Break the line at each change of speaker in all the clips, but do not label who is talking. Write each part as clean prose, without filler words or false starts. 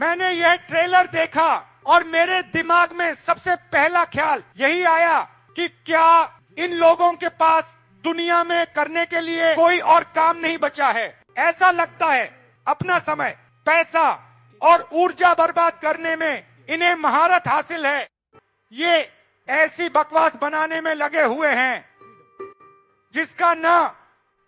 मैंने यह ट्रेलर देखा और मेरे दिमाग में सबसे पहला ख्याल यही आया कि क्या इन लोगों के पास दुनिया में करने के लिए कोई और काम नहीं बचा है। ऐसा लगता है अपना समय, पैसा और ऊर्जा बर्बाद करने में इन्हें महारत हासिल है। ये ऐसी बकवास बनाने में लगे हुए हैं जिसका न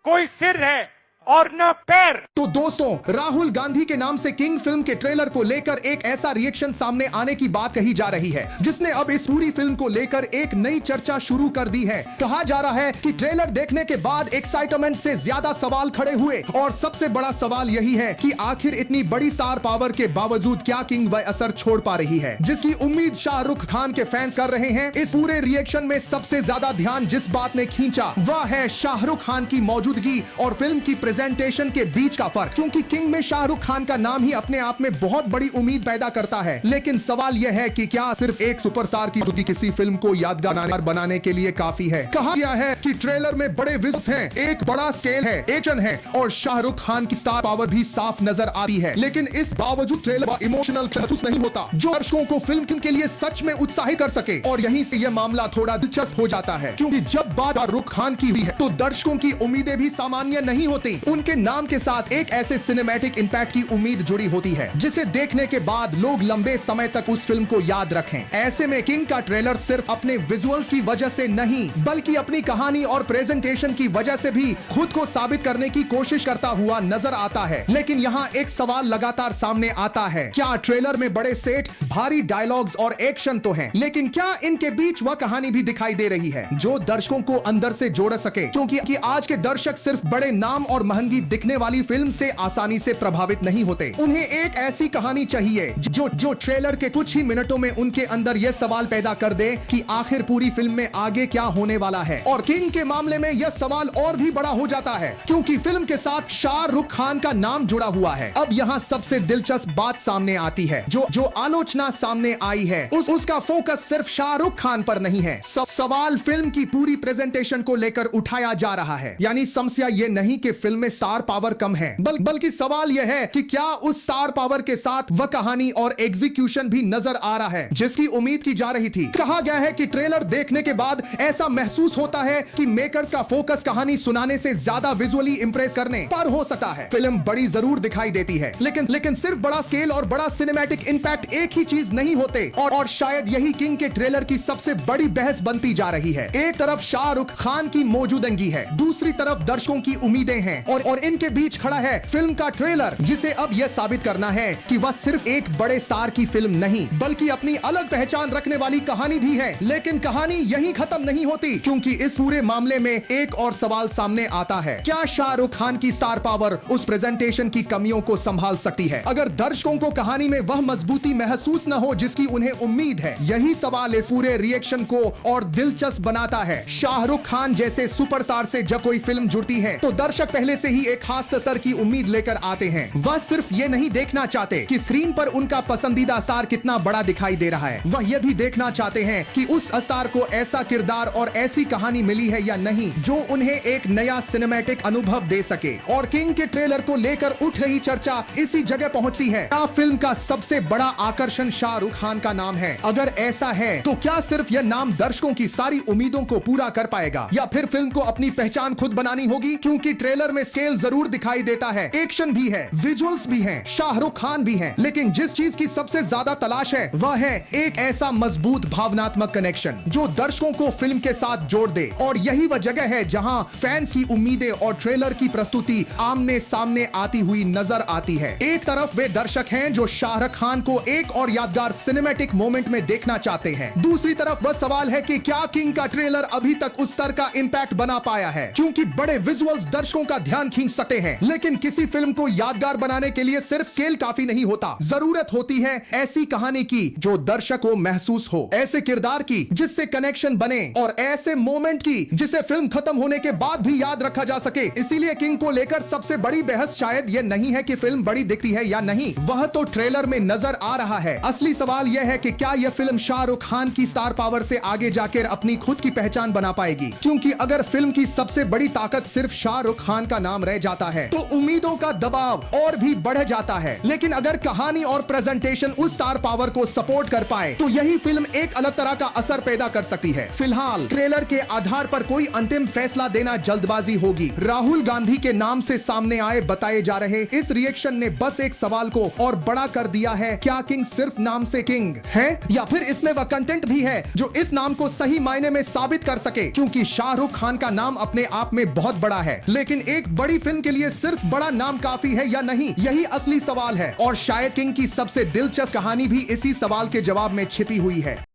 कोई सिर है और न पैर।
तो दोस्तों, राहुल गांधी के नाम से किंग फिल्म के ट्रेलर को लेकर एक ऐसा रिएक्शन सामने आने की बात कही जा रही है जिसने अब इस पूरी फिल्म को लेकर एक नई चर्चा शुरू कर दी है। कहा जा रहा है कि ट्रेलर देखने के बाद एक्साइटमेंट से ज्यादा सवाल खड़े हुए और सबसे बड़ा सवाल यही है कि आखिर इतनी बड़ी स्टार पावर के बावजूद क्या किंग वह असर छोड़ पा रही है जिसकी उम्मीद शाहरुख खान के फैंस कर रहे हैं। इस पूरे रिएक्शन में सबसे ज्यादा ध्यान जिस बात ने खींचा वह है शाहरुख खान की मौजूदगी और फिल्म की प्रेजेंटेशन के बीच का फर्क, क्योंकि किंग में शाहरुख खान का नाम ही अपने आप में बहुत बड़ी उम्मीद पैदा करता है। लेकिन सवाल यह है कि क्या सिर्फ एक सुपरस्टार की मौजूदगी किसी फिल्म को यादगार बनाने के लिए काफी है। कहा गया है कि ट्रेलर में बड़े विजुअल्स हैं, एक बड़ा स्केल है, एक्शन है और शाहरुख खान की स्टार पावर भी साफ नजर आती है। लेकिन इस बावजूद ट्रेलर इमोशनल महसूस नहीं होता जो दर्शकों को फिल्म के लिए सच में उत्साहित कर सके। और यहीं से यह मामला थोड़ा दिलचस्प हो जाता है, क्योंकि जब बात शाहरुख खान की हुई है तो दर्शकों की उम्मीदें भी सामान्य नहीं होती। उनके नाम के साथ एक ऐसे सिनेमैटिक इंपैक्ट की उम्मीद जुड़ी होती है जिसे देखने के बाद लोग लंबे समय तक उस फिल्म को याद रखें। ऐसे में किंग का ट्रेलर सिर्फ अपने विजुअल्स की वजह से नहीं बल्कि अपनी कहानी और प्रेजेंटेशन की वजह से भी खुद को साबित करने की कोशिश करता हुआ नजर आता है। लेकिन यहाँ एक सवाल लगातार सामने आता है, क्या ट्रेलर में बड़े सेट, भारी डायलॉग्स और एक्शन तो हैं, लेकिन क्या इनके बीच वह कहानी भी दिखाई दे रही है जो दर्शकों को अंदर से जोड़ सके? क्योंकि आज के दर्शक सिर्फ बड़े नाम और महंगी दिखने वाली फिल्म से आसानी से प्रभावित नहीं होते। उन्हें एक ऐसी कहानी चाहिए जो ट्रेलर के कुछ ही मिनटों में उनके अंदर यह सवाल पैदा कर दे कि आखिर पूरी फिल्म में आगे क्या होने वाला है। और किंग के मामले में यह सवाल और भी बड़ा हो जाता है क्योंकि फिल्म के साथ शाहरुख खान का नाम जुड़ा हुआ है। अब यहाँ सबसे दिलचस्प बात सामने आती है, जो आलोचना सामने आई है उसका फोकस सिर्फ शाहरुख खान पर नहीं है। सवाल फिल्म की पूरी प्रेजेंटेशन को लेकर उठाया जा रहा है। यानी समस्या यह नहीं कि फिल्म में स्टार पावर कम है, बल्कि सवाल यह है कि क्या उस स्टार पावर के साथ वह कहानी और एग्जीक्यूशन भी नजर आ रहा है जिसकी उम्मीद की जा रही थी। कहा गया है कि ट्रेलर देखने के बाद ऐसा महसूस होता है कि मेकर्स का फोकस कहानी सुनाने से ज्यादा विजुअली इंप्रेस करने पर हो सकता है। फिल्म बड़ी जरूर दिखाई देती है, लेकिन सिर्फ बड़ा स्केल और बड़ा सिनेमैटिक इंपैक्ट एक ही चीज नहीं होते। और शायद यही किंग के ट्रेलर की सबसे बड़ी बहस बनती जा रही है। एक तरफ शाहरुख खान की मौजूदगी है, दूसरी तरफ दर्शकों की उम्मीदें हैं और इनके बीच खड़ा है फिल्म का ट्रेलर जिसे अब यह साबित करना है कि वह सिर्फ एक बड़े स्टार की फिल्म नहीं बल्कि अपनी अलग पहचान रखने वाली कहानी भी है। लेकिन कहानी यहीं खत्म नहीं होती, क्योंकि इस पूरे मामले में एक और सवाल सामने आता है, क्या शाहरुख खान की स्टार पावर उस प्रेजेंटेशन की कमियों को संभाल सकती है अगर दर्शकों को कहानी में वह मजबूती महसूस न हो जिसकी उन्हें उम्मीद है? यही सवाल इस पूरे रिएक्शन को और दिलचस्प बनाता है। शाहरुख खान जैसे सुपरस्टार से जब कोई फिल्म जुड़ती है तो दर्शक पहले से ही एक खास असर की उम्मीद लेकर आते हैं। वह सिर्फ ये नहीं देखना चाहते कि स्क्रीन पर उनका पसंदीदा स्टार कितना बड़ा दिखाई दे रहा है, वह यह भी देखना चाहते हैं कि उस स्टार को ऐसा किरदार और ऐसी कहानी मिली है या नहीं जो उन्हें एक नया सिनेमैटिक अनुभव दे सके। और किंग के ट्रेलर को लेकर उठ रही चर्चा इसी जगह पहुंची है। क्या फिल्म का सबसे बड़ा आकर्षण शाहरुख खान का नाम है? अगर ऐसा है तो क्या सिर्फ यह नाम दर्शकों की सारी उम्मीदों को पूरा कर पाएगा या फिर फिल्म को अपनी पहचान खुद बनानी होगी? क्योंकि ट्रेलर में स्केल जरूर दिखाई देता है, एक्शन भी है, विजुअल्स भी हैं, शाहरुख खान भी हैं, लेकिन जिस चीज की सबसे ज्यादा तलाश है वह है एक ऐसा मजबूत भावनात्मक कनेक्शन जो दर्शकों को फिल्म के साथ जोड़ दे। और यही वह जगह है जहां फैंस की उम्मीदें और ट्रेलर की प्रस्तुति आमने सामने आती हुई नजर आती है। एक तरफ वे दर्शक हैं जो शाहरुख खान को एक और यादगार सिनेमैटिक मोमेंट में देखना चाहते हैं, दूसरी तरफ वह सवाल है कि क्या किंग का ट्रेलर अभी तक उस स्तर का इंपैक्ट बना पाया है? क्योंकि बड़े विजुअल्स दर्शकों का ध्यान खींच सकते हैं, लेकिन किसी फिल्म को यादगार बनाने के लिए सिर्फ स्केल काफी नहीं होता। जरूरत होती है ऐसी कहानी की जो दर्शक को महसूस हो, ऐसे किरदार की जिससे कनेक्शन बने और ऐसे मोमेंट की जिसे फिल्म खत्म होने के बाद भी याद रखा जा सके। इसीलिए किंग को लेकर सबसे बड़ी बहस शायद यह नहीं है कि फिल्म बड़ी दिखती है या नहीं, वह तो ट्रेलर में नजर आ रहा है। असली सवाल यह है कि क्या यह फिल्म शाहरुख खान की स्टार पावर से आगे जाकर अपनी खुद की पहचान बना पाएगी? क्योंकि अगर फिल्म की सबसे बड़ी ताकत सिर्फ शाहरुख खान का नाम रह जाता है तो उम्मीदों का दबाव और भी बढ़ जाता है। लेकिन अगर कहानी और प्रेजेंटेशन उस स्टार पावर को सपोर्ट कर पाए तो यही फिल्म एक अलग तरह का असर पैदा कर सकती है। फिलहाल ट्रेलर के आधार पर कोई अंतिम फैसला देना जल्दबाजी होगी। राहुल गांधी के नाम से सामने आए बताए जा रहे इस रिएक्शन ने बस एक सवाल को और बड़ा कर दिया है, क्या किंग सिर्फ नाम से किंग है या फिर इसमें वह कंटेंट भी है जो इस नाम को सही मायने में साबित कर सके। क्योंकि शाहरुख खान का नाम अपने आप में बहुत बड़ा है, लेकिन एक बड़ी फिल्म के लिए सिर्फ बड़ा नाम काफी है या नहीं, यही असली सवाल है। और शायद किंग की सबसे दिलचस्प कहानी भी इसी सवाल के जवाब में छिपी हुई है।